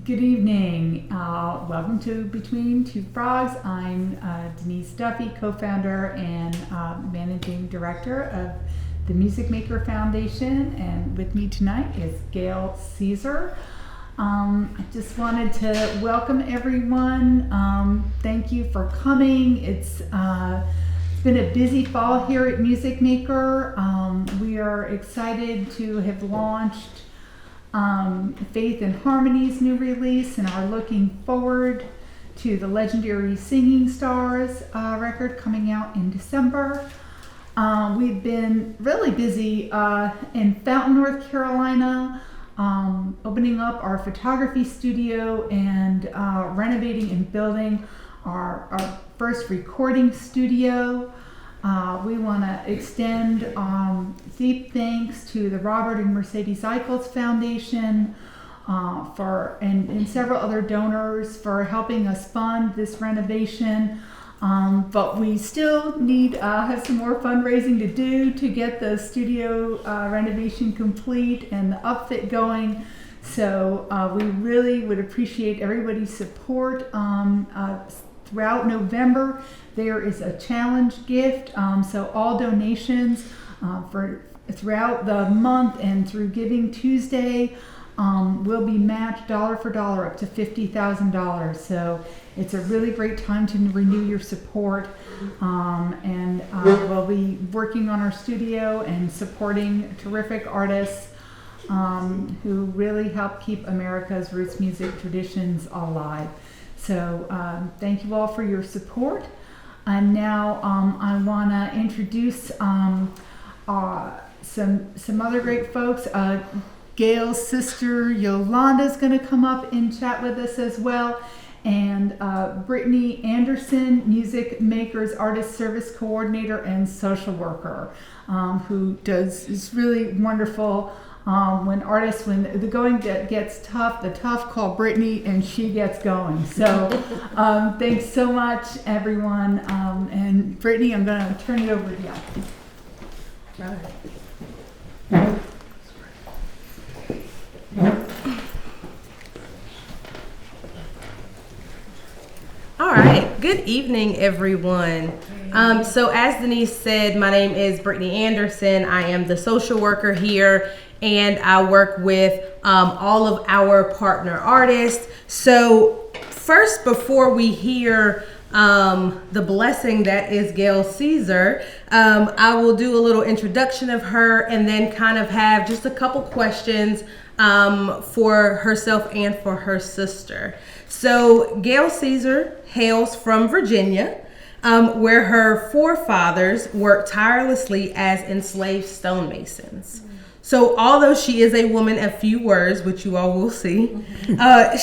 Good evening. Welcome to Between Two Frogs. I'm Denise Duffy, co-founder and managing director of the Music Maker Foundation, and with me tonight is Gail Ceasar. I just wanted to welcome everyone. Thank you for coming. It's been a busy fall here at Music Maker. We are excited to have launched Faith and Harmony's new release and are looking forward to the legendary Singing Stars record coming out in December. We've been really busy in Fountain, North Carolina, opening up our photography studio and renovating and building our first recording studio. We want to extend deep thanks to the Robert and Mercedes Eichholz Foundation and several other donors for helping us fund this renovation. But we still have some more fundraising to do to get the studio renovation complete and the upfit going. So we really would appreciate everybody's support. Throughout November, there is a challenge gift. So all donations throughout the month and through Giving Tuesday will be matched dollar for dollar up to $50,000. So it's a really great time to renew your support. And we'll be working on our studio and supporting terrific artists who really help keep America's roots music traditions alive. So thank you all for your support. And now I want to introduce some other great folks. Gail's sister Yolanda is going to come up and chat with us as well. And Brittany Anderson, Music Makers Artist Service Coordinator and Social Worker, who is really wonderful. When the going gets tough, the tough call Brittany and she gets going. So thanks so much, everyone. And Brittany, I'm going to turn it over to you. All right. All right, good evening, everyone. So as Denise said, my name is Brittany Anderson. I am the social worker here, and I work with all of our partner artists. So first, before we hear the blessing that is Gail Ceasar, I will do a little introduction of her and then kind of have just a couple questions for herself and for her sister. So Gail Ceasar hails from Virginia, where her forefathers worked tirelessly as enslaved stonemasons. So although she is a woman of few words, which you all will see,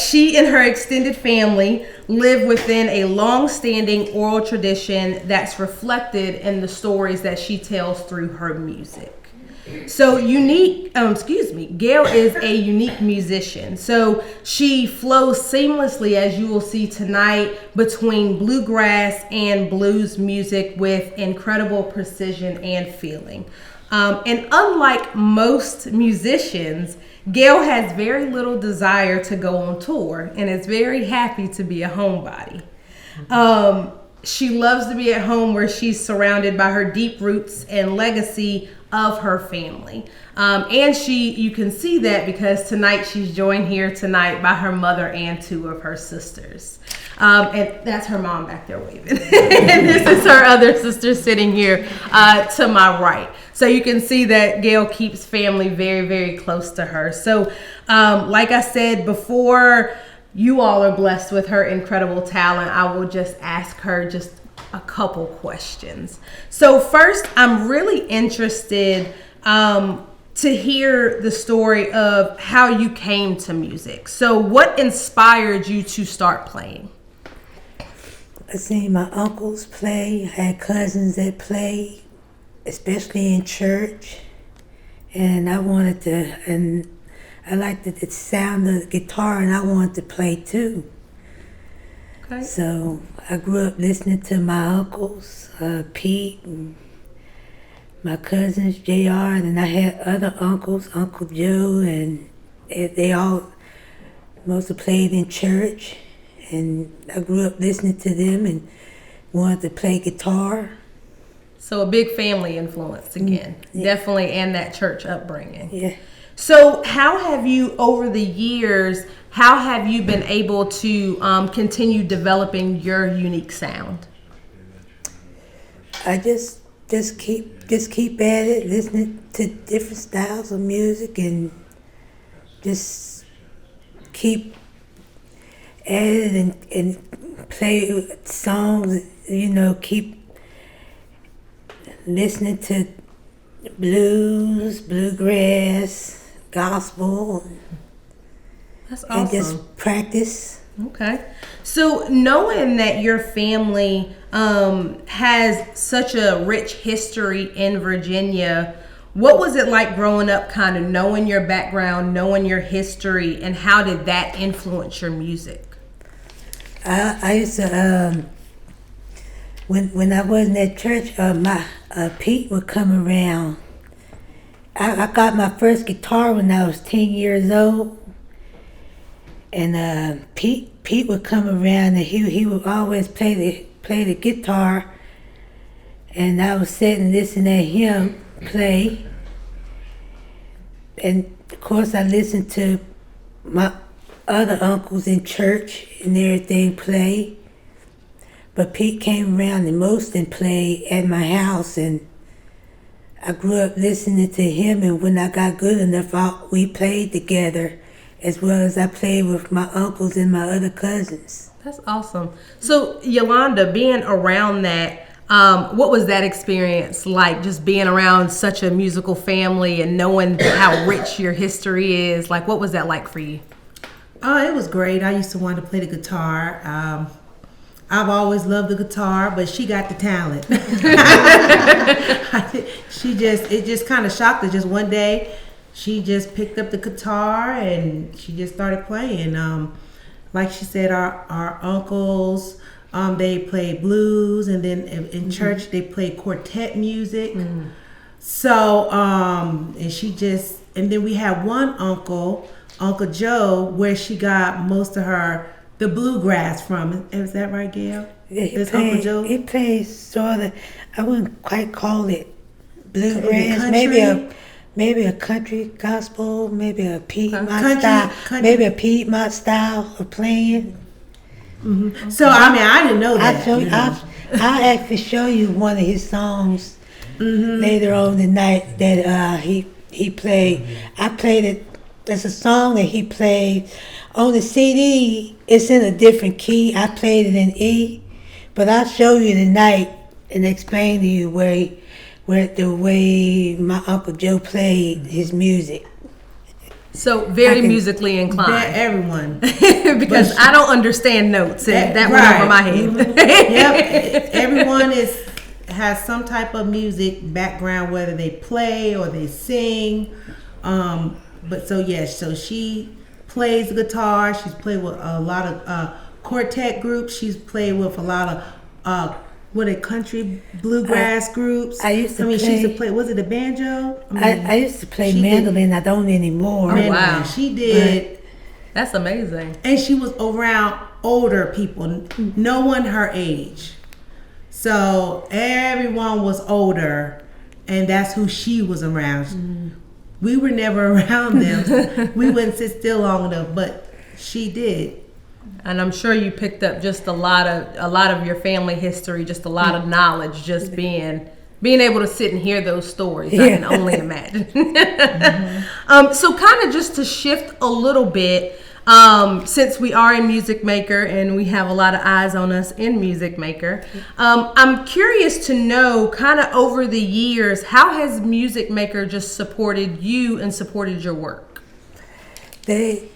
she and her extended family live within a long-standing oral tradition that's reflected in the stories that she tells through her music. So Gail is a unique musician. So she flows seamlessly, as you will see tonight, between bluegrass and blues music with incredible precision and feeling. And unlike most musicians, Gail has very little desire to go on tour and is very happy to be a homebody. She loves to be at home where she's surrounded by her deep roots and legacy of her family. And you can see that because tonight she's joined here tonight by her mother and two of her sisters. And that's her mom back there waving. And this is her other sister sitting here to my right. So you can see that Gail keeps family very, very close to her. So like I said before, you all are blessed with her incredible talent. I will just ask her just a couple questions. So first, I'm really interested to hear the story of how you came to music. So what inspired you to start playing? I seen my uncles play. I had cousins that played, especially in church. And I liked the sound of the guitar, and I wanted to play too. Okay. So I grew up listening to my uncles, Pete, and my cousins, JR, and then I had other uncles, Uncle Joe, and they all mostly played in church, and I grew up listening to them and wanted to play guitar. So a big family influence again, definitely, and that church upbringing. Yeah. So how have you, over the years, how have you been able to continue developing your unique sound? I just keep at it, listening to different styles of music, and just keep at it and play songs. Keep listening to blues, bluegrass, gospel. That's awesome. And just practice. Okay. So knowing that your family has such a rich history in Virginia, what was it like growing up, kind of knowing your background, knowing your history, and how did that influence your music? I used to, when I wasn't at church, my Pete would come around. I got my first guitar when I was 10 years old. And Pete would come around, and he would always play the guitar, and I was sitting listening at him play. And of course I listened to my other uncles in church and everything play. But Pete came around the most and played at my house, and I grew up listening to him, and when I got good enough, we played together, as well as I played with my uncles and my other cousins. That's awesome. So Yolanda, being around that, what was that experience like, just being around such a musical family and knowing how rich your history is? Like, what was that like for you? Oh, it was great. I used to want to play the guitar. I've always loved the guitar, but she got the talent. It just kind of shocked her. Just one day, she just picked up the guitar and she just started playing. Like she said, our uncles, they played blues, and then in church they played quartet music. So, and then we had one uncle, Uncle Joe, where she got most of the bluegrass from. Is that right, Gail? Yeah, Uncle Joe? He plays sort of, I wouldn't quite call it bluegrass. Maybe a country gospel, maybe a Piedmont style, maybe a Piedmont style of playing. Mm-hmm. So I didn't know that. I'll actually show you one of his songs later on the night that he played. I played it. There's a song that he played on the CD. It's in a different key. I played it in E, but I'll show you tonight and explain to you the way my Uncle Joe played his music. So very musically inclined. Everyone. Because I don't understand notes. That went over my head. Yep. Everyone has some type of music background, whether they play or they sing. So she plays the guitar. She's played with a lot of quartet groups. She's played with a lot of country bluegrass groups. She used to play. Was it a banjo? I used to play mandolin. I don't anymore. Oh, wow. She did. That's amazing. And she was around older people, no one her age. So everyone was older, and that's who she was around. We were never around them. We wouldn't sit still long enough, but she did. And I'm sure you picked up just a lot of your family history, just a lot of knowledge, just being able to sit and hear those stories. I can only imagine. So kind of just to shift a little bit, since we are in Music Maker and we have a lot of eyes on us in Music Maker, I'm curious to know, kind of over the years, how has Music Maker just supported you and supported your work? They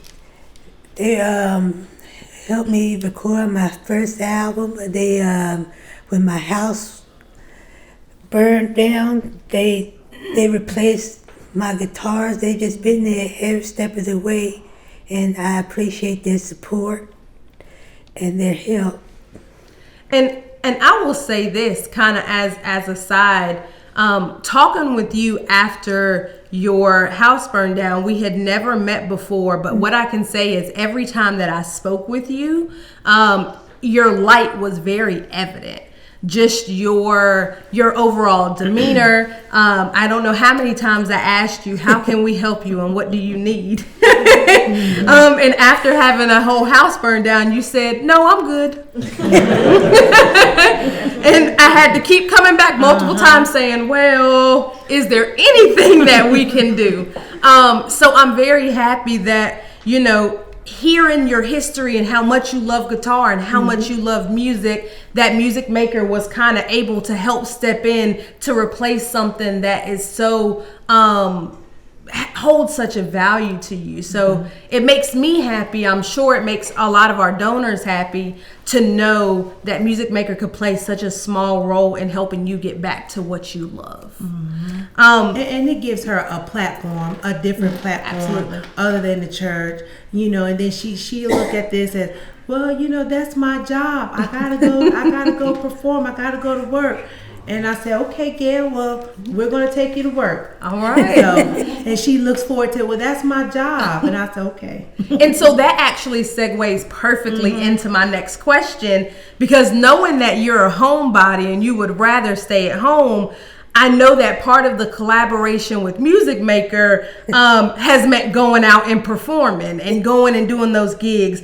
helped me record my first album. They when my house burned down, they replaced my guitars. They just been there every step of the way, and I appreciate their support and their help. And I will say this, kind of as a side, talking with you after your house burned down, we had never met before, but what I can say is every time that I spoke with you, your light was very evident. Just your overall demeanor. I don't know how many times I asked you, how can we help you and what do you need? And after having a whole house burned down, you said, no, I'm good. And I had to keep coming back multiple times saying, well, is there anything that we can do? So I'm very happy that, hearing your history and how much you love guitar and how much you love music, that Music Maker was kind of able to help step in to replace something that is so holds such a value to you. So it makes me happy. I'm sure it makes a lot of our donors happy to know that Music Maker could play such a small role in helping you get back to what you love. And it gives her a platform, a different platform other than the church, and then she look at this as, well, that's my job. I gotta go perform. I gotta go to work. And I said, okay, Gail, well, we're going to take you to work. All right. And she looks forward to it. Well, that's my job. And I said, okay. And so that actually segues perfectly into my next question, because knowing that you're a homebody and you would rather stay at home, I know that part of the collaboration with Music Maker has meant going out and performing and going and doing those gigs,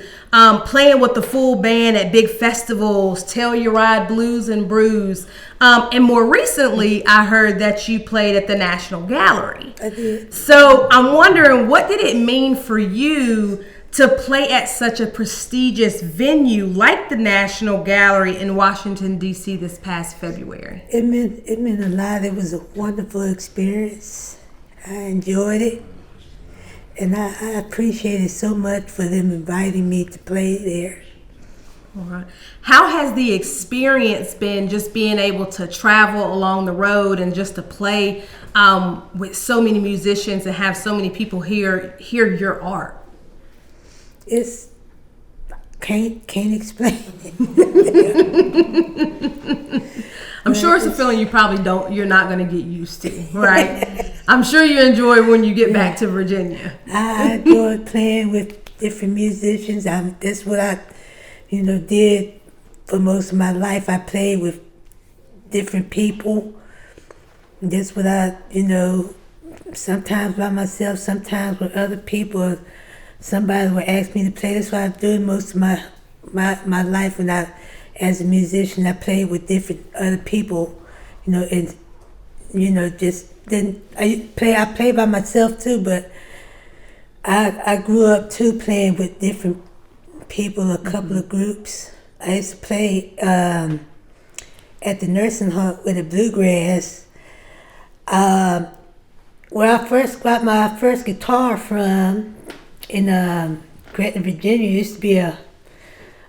playing with the full band at big festivals, Telluride Blues and Brews. And more recently, I heard that you played at the National Gallery. I did. So I'm wondering, what did it mean for you to play at such a prestigious venue like the National Gallery in Washington, D.C. this past February? It meant a lot. It was a wonderful experience. I enjoyed it. And I appreciate it so much for them inviting me to play there. All right. How has the experience been, just being able to travel along the road and just to play with so many musicians and have so many people hear your art? It's can't explain it. I'm sure it's a feeling you're not going to get used to, right? I'm sure you enjoy when you get back to Virginia. I enjoy playing with different musicians. That's what I did for most of my life. I played with different people. That's what I sometimes by myself, sometimes with other people. Somebody would ask me to play. That's what I do most of my life. When as a musician, I played with different other people, and just then I play by myself too. But I grew up too playing with different people, a couple of groups. I used to play at the nursing home with the bluegrass. Where I first got my first guitar from. In Gretna, Virginia, used to be a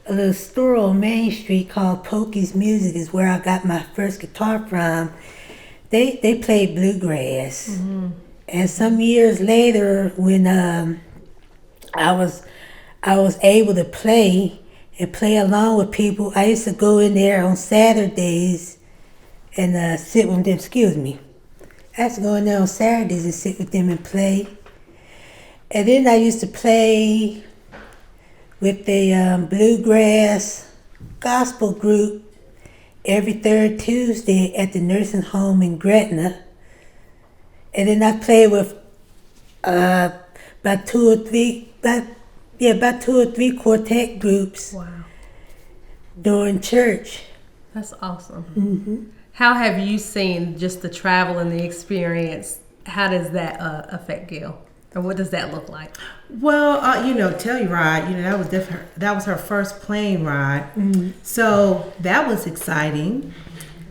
little store on Main Street called Pokey's Music is where I got my first guitar from. They played bluegrass. And some years later, when I was able to play along with people, I used to go in there on Saturdays and sit with them. I used to go in there on Saturdays and sit with them and play. And then I used to play with a bluegrass gospel group every third Tuesday at the nursing home in Gretna. And then I played with about two or three quartet groups. Wow. During church. That's awesome. How have you seen just the travel and the experience? How does that affect Gail? Or what does that look like? Well, Telluride, that was her first plane ride. So that was exciting.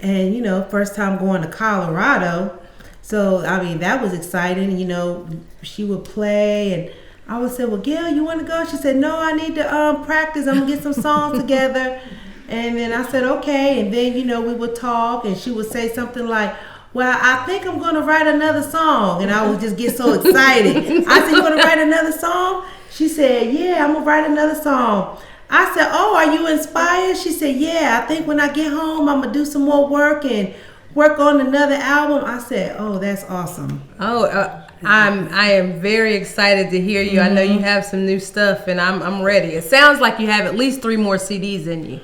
And, first time going to Colorado. So, that was exciting. She would play and I would say, well, Gail, you want to go? She said, no, I need to practice. I'm going to get some songs together. And then I said, okay. And then, we would talk and she would say something like, well, I think I'm going to write another song. And I would just get so excited. I said, you going to write another song? She said, yeah, I'm going to write another song. I said, oh, are you inspired? She said, yeah, I think when I get home, I'm going to do some more work and work on another album. I said, oh, that's awesome. I am very excited to hear you. I know you have some new stuff, and I'm ready. It sounds like you have at least 3 more CDs in you.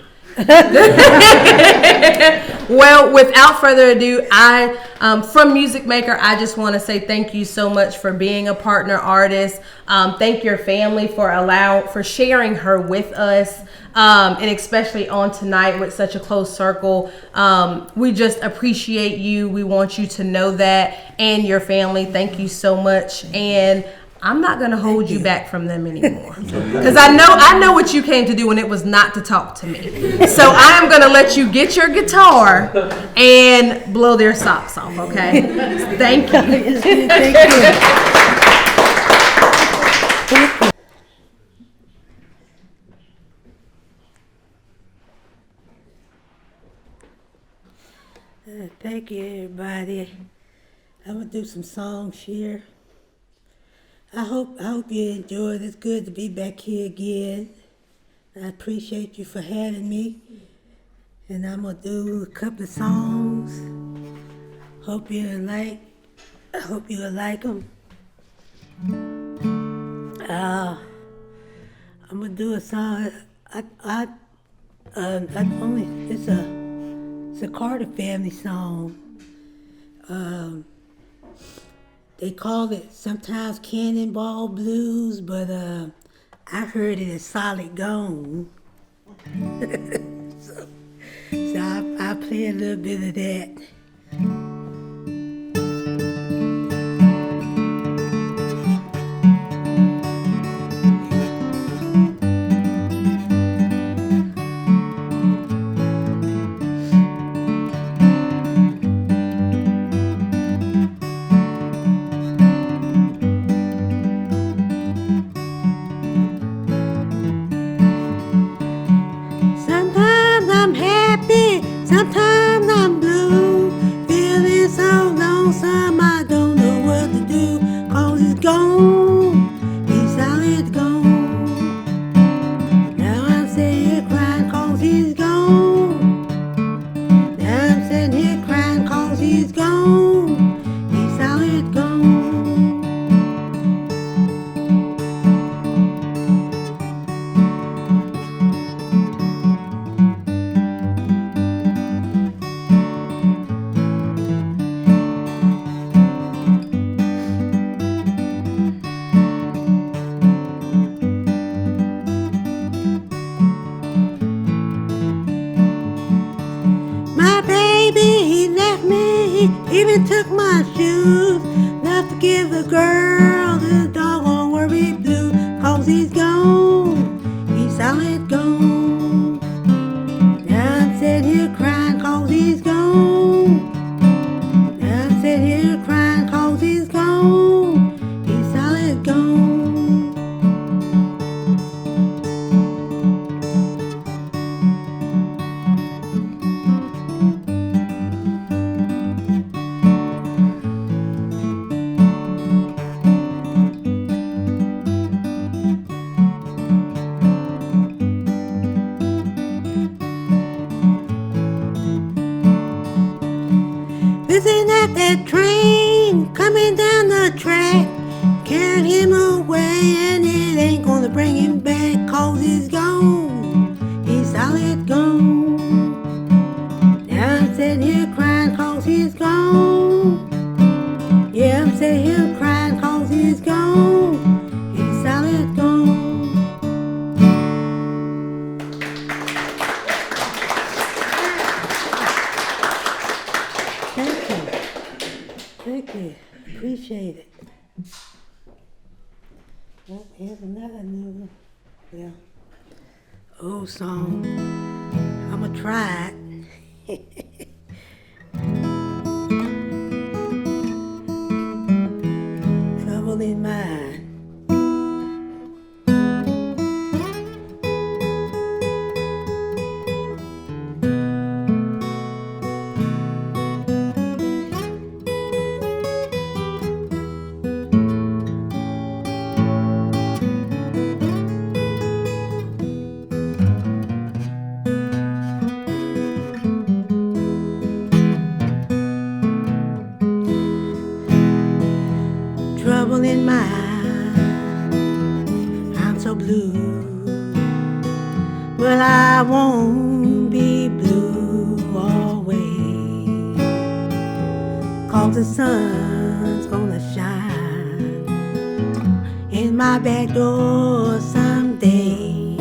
Well, without further ado, from Music Maker, I just want to say thank you so much for being a partner artist. Thank your family for sharing her with us, and especially on tonight with such a close circle. We just appreciate you. We want you to know that, and your family. Thank you so much. And I'm not going to hold you back from them anymore, because I know what you came to do, and it was not to talk to me. So I am going to let you get your guitar and blow their socks off, okay? Thank you. Thank you, everybody. I'm gonna do some songs here. I hope you enjoyed. It's good to be back here again. I appreciate you for having me. And I'm gonna do a couple of songs. Hope you'll like them. I'm gonna do a song. It's a Carter family song. They call it sometimes Cannonball Blues, but I heard it as Solid Gone. so I'll play a little bit of that. Sometimes I'm blue, feeling so lonesome, I don't know what to do, 'cause it's gone, he's solid gone. Now I'm sitting here crying 'cause he's gone. Now I'm sitting here crying 'cause he's gone, he's solid gone. Even took my shoes, left to give the girl the doggone worry blue, 'cause he's gone, he's solid gone. Now I'm sitting here crying 'cause he's gone. Now I'm sitting here crying 'cause he's gone, he's solid gone. Listen at that train coming down the track, carrying him away, and it ain't gonna bring him back, 'cause he's gone, he's solid gone. Now I'm sitting here crying 'cause he's gone. Yeah, I'm sitting here crying 'cause he's gone, he's solid gone. Thank you. Appreciate it. Well, here's another new, old song. I'ma try it. Trouble in Mind. so blue. But I won't be blue always, 'cause the sun's gonna shine in my back door someday.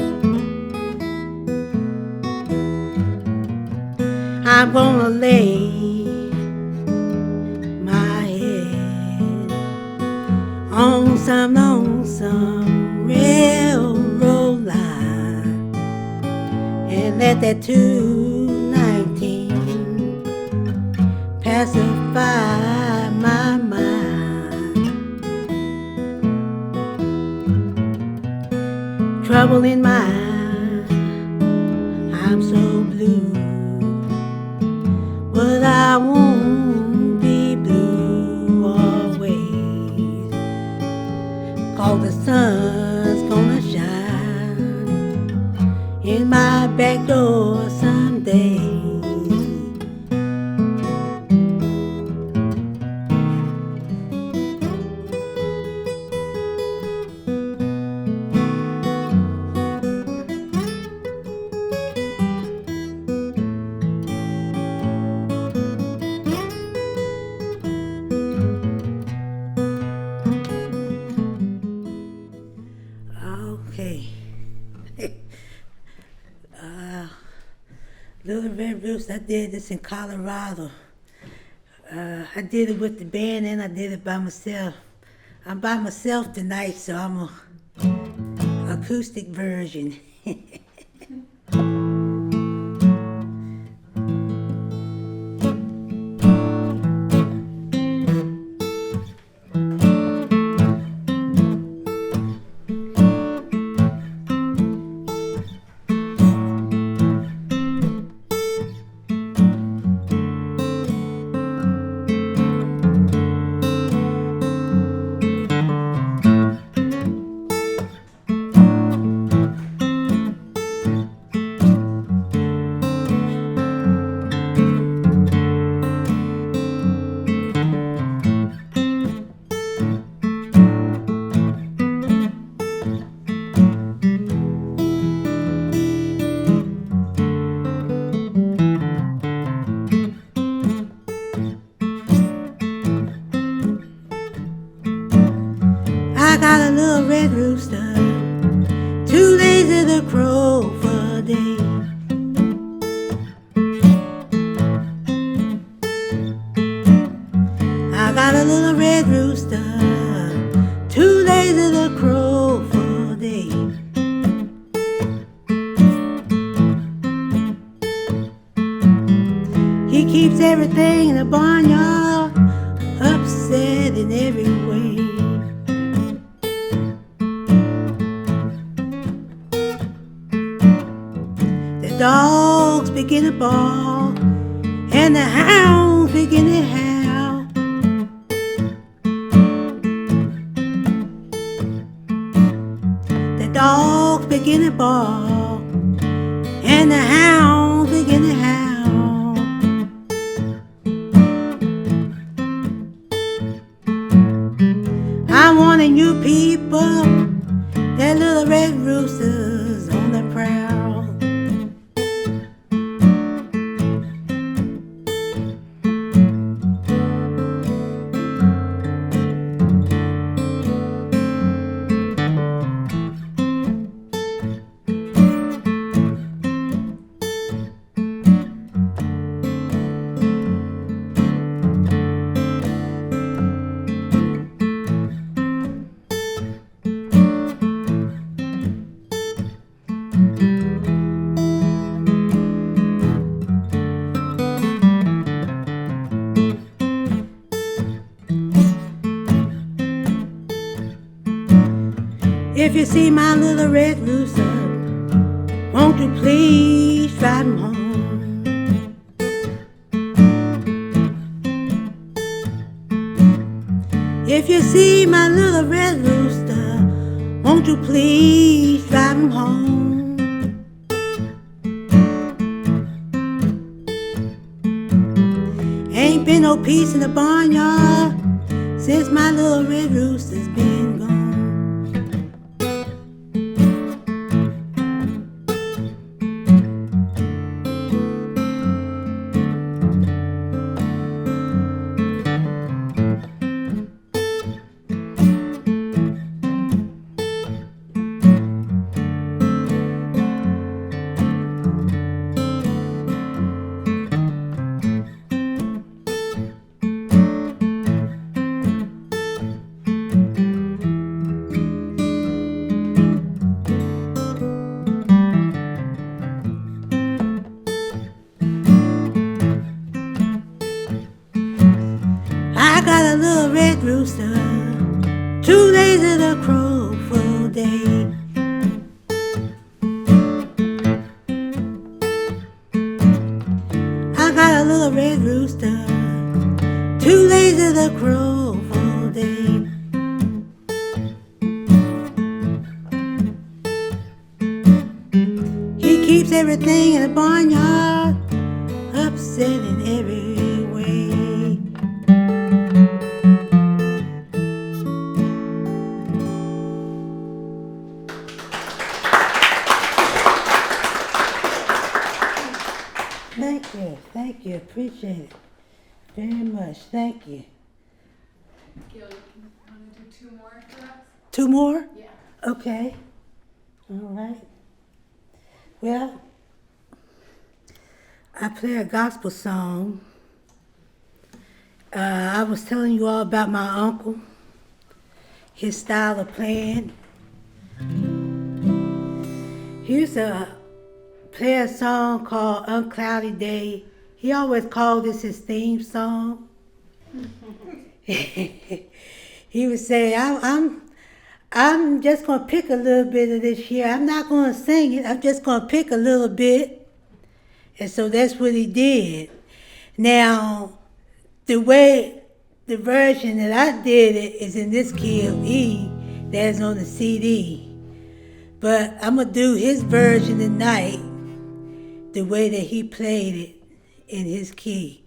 I'm gonna lay my head on some lonesome railroad line and let that 219 pacify my mind. Trouble in mind, I'm so blue. But I won't be blue always, 'cause the sun's gonna shine in my back door someday. Okay. Little Red Rooster, I did this in Colorado. I did it with the band and I did it by myself. I'm by myself tonight, so I'm a acoustic version. I got a little red rooster, too lazy to crow for a day. I got a little red rooster, too lazy to crow for a day. He keeps everything in the barnyard upset in every way. The dogs begin to bark and the hounds begin to howl. The dogs begin to bark and the hounds begin to howl. I'm warning you people, that little red rooster's on the prowl. If you see my little red rooster, won't you please drive him home? If you see my little red rooster, won't you please drive him home? Ain't been no peace in the barnyard since my little red rooster's been gone. fix everything in the barnyard, upset in every way. Thank you, appreciate it very much, thank you. Gail, you want to do 2 more for us? 2 more? Yeah. Okay, all right. Well, I play a gospel song. I was telling you all about my uncle, his style of playing. He used to play a song called Uncloudy Day. He always called this his theme song. He would say, I'm just going to pick a little bit of this here. I'm not going to sing it. I'm just going to pick a little bit. And so that's what he did. Now, the version that I did it is in this key of E that's on the CD. But I'm going to do his version tonight the way that he played it in his key.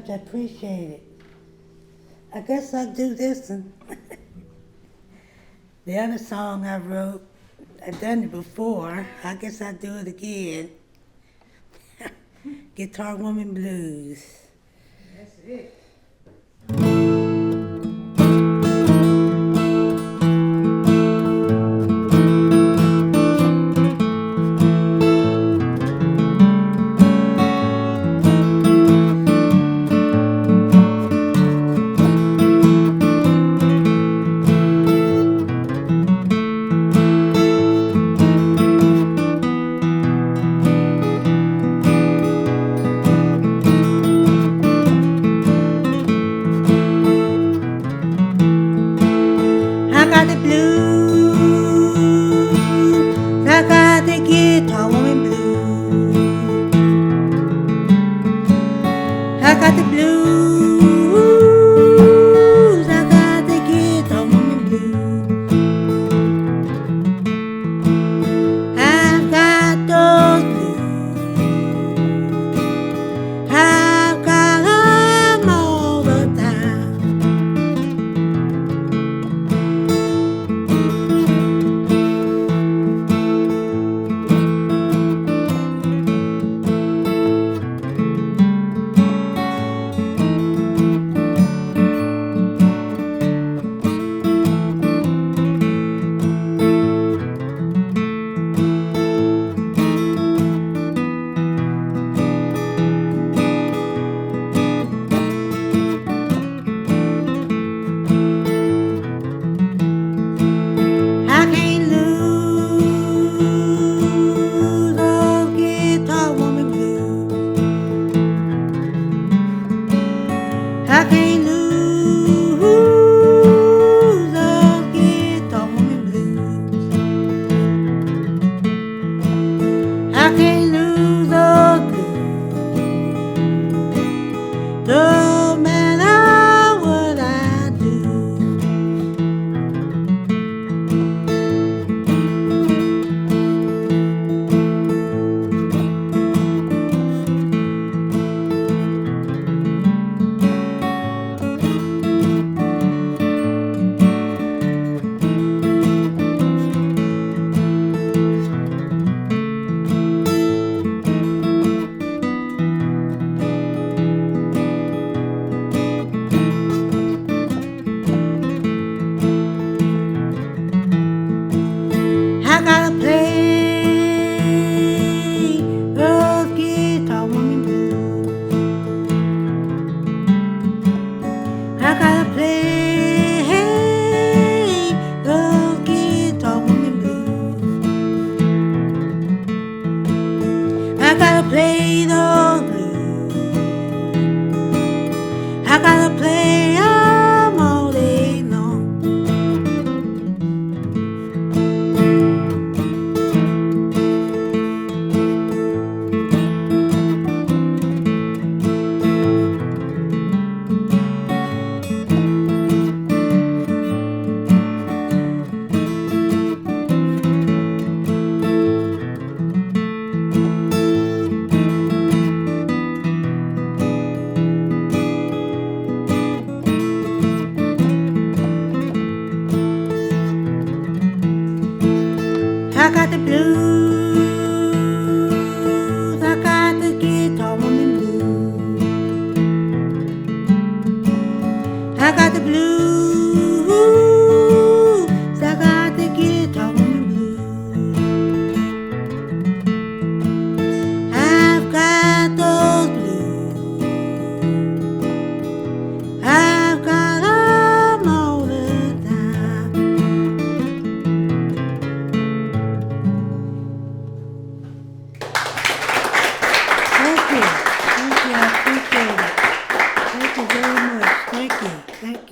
I appreciate it. I guess I'll do this one. The other song I wrote, I've done it before. I guess I'll do it again. Guitar Woman Blues. That's it.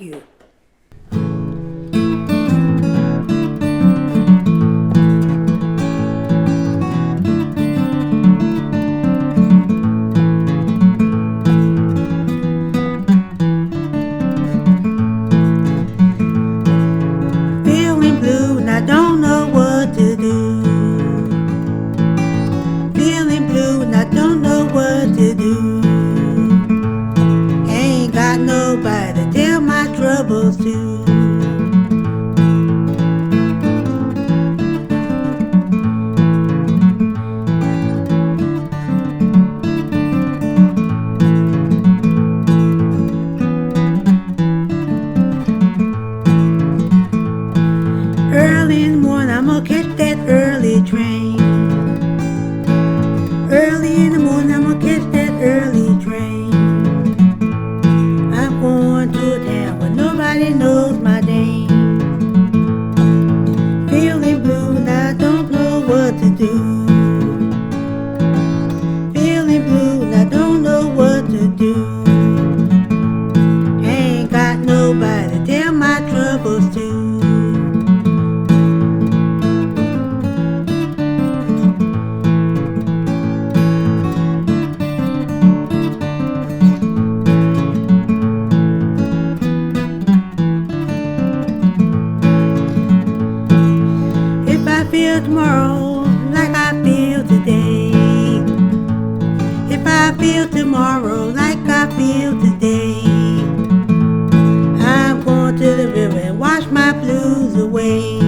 you. Feeling blue and I don't know what to do. Feeling blue and I don't know what to do. Ain't got nobody to tell my troubles to. Early in the morning, I'm gonna catch that early train. Early in the morning, I'm gonna catch that early train. I'm going to a town where nobody knows my name. Feeling blue and I don't know what to do. Feeling blue and I don't know what to do. Ain't got nobody to tell my troubles to. If I feel tomorrow like I feel today, if I feel tomorrow like I feel today, I'm going to the river and wash my blues away.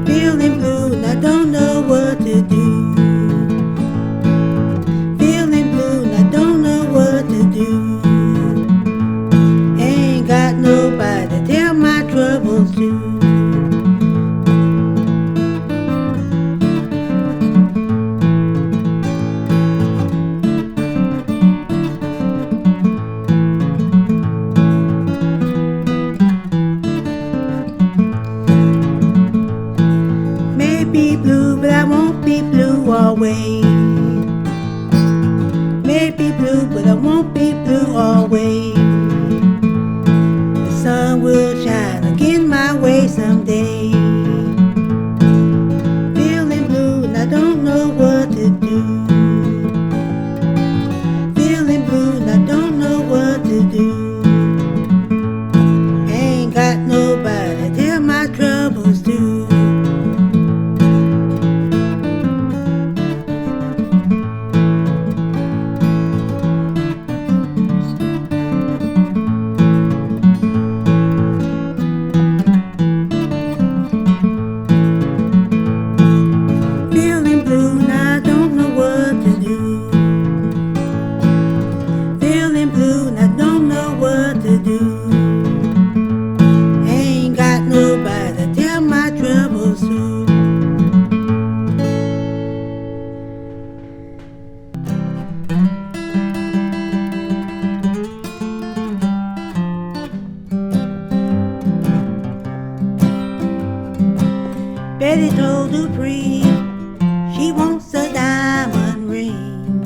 Feeling blue and I don't know what to do. Feeling blue and I don't know what to do. Ain't got nobody to tell my troubles to. Maybe blue, but I won't be blue always. Maybe blue, but I won't be blue always. The sun will shine again my way someday. Feeling blue and I don't know what to do. Feeling blue and I don't know what to do. Ain't got nobody to tell my troubles to. Feeling blue and I don't know what to do. Feeling blue and I don't know what to do. Ain't got nobody to tell my troubles to. Betty told Dupree she wants a diamond ring.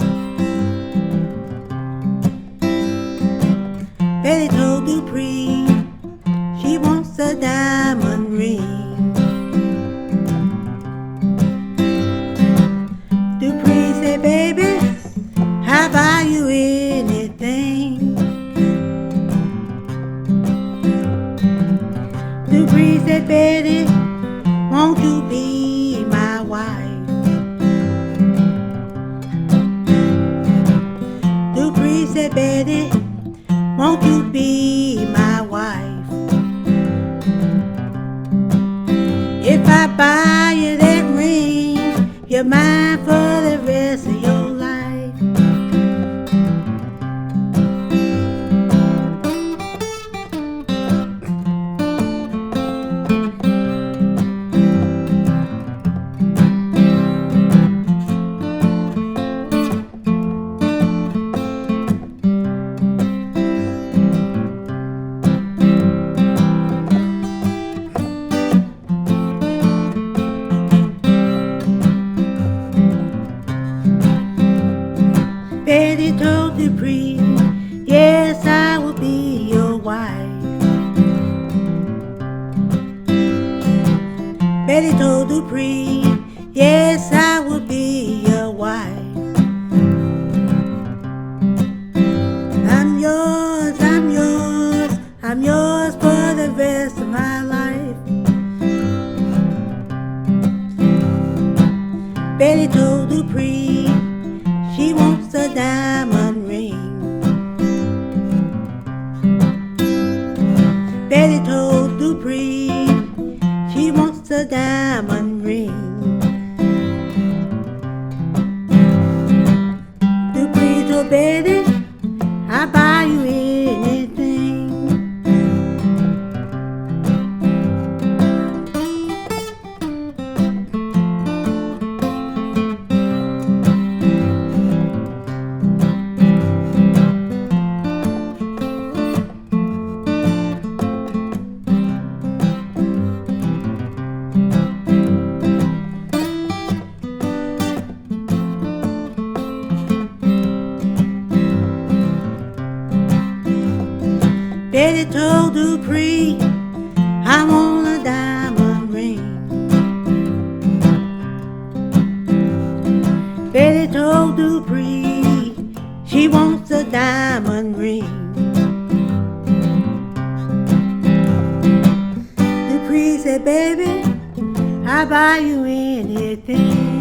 Betty told Dupree she wants a diamond ring. Dupree said, baby, how buy you anything? Dupree said, Betty, won't you be my wife? Dupree said, Betty, won't you be my wife? If I buy you that ring, you're mine for the rest of your life. Betty told Dupree, yes, I will be your wife. Betty told Dupree, yes, I would be your wife. I'm yours, I'm yours, I'm yours for the rest of my life. Betty told Dupree she wants a diamond ring. Betty told Dupree she wants a diamond ring. Dupree told Betty, I'll buy you anything. Betty told Dupree, I want a diamond ring. Betty told Dupree she wants a diamond ring. Dupree said, baby, I'll buy you anything.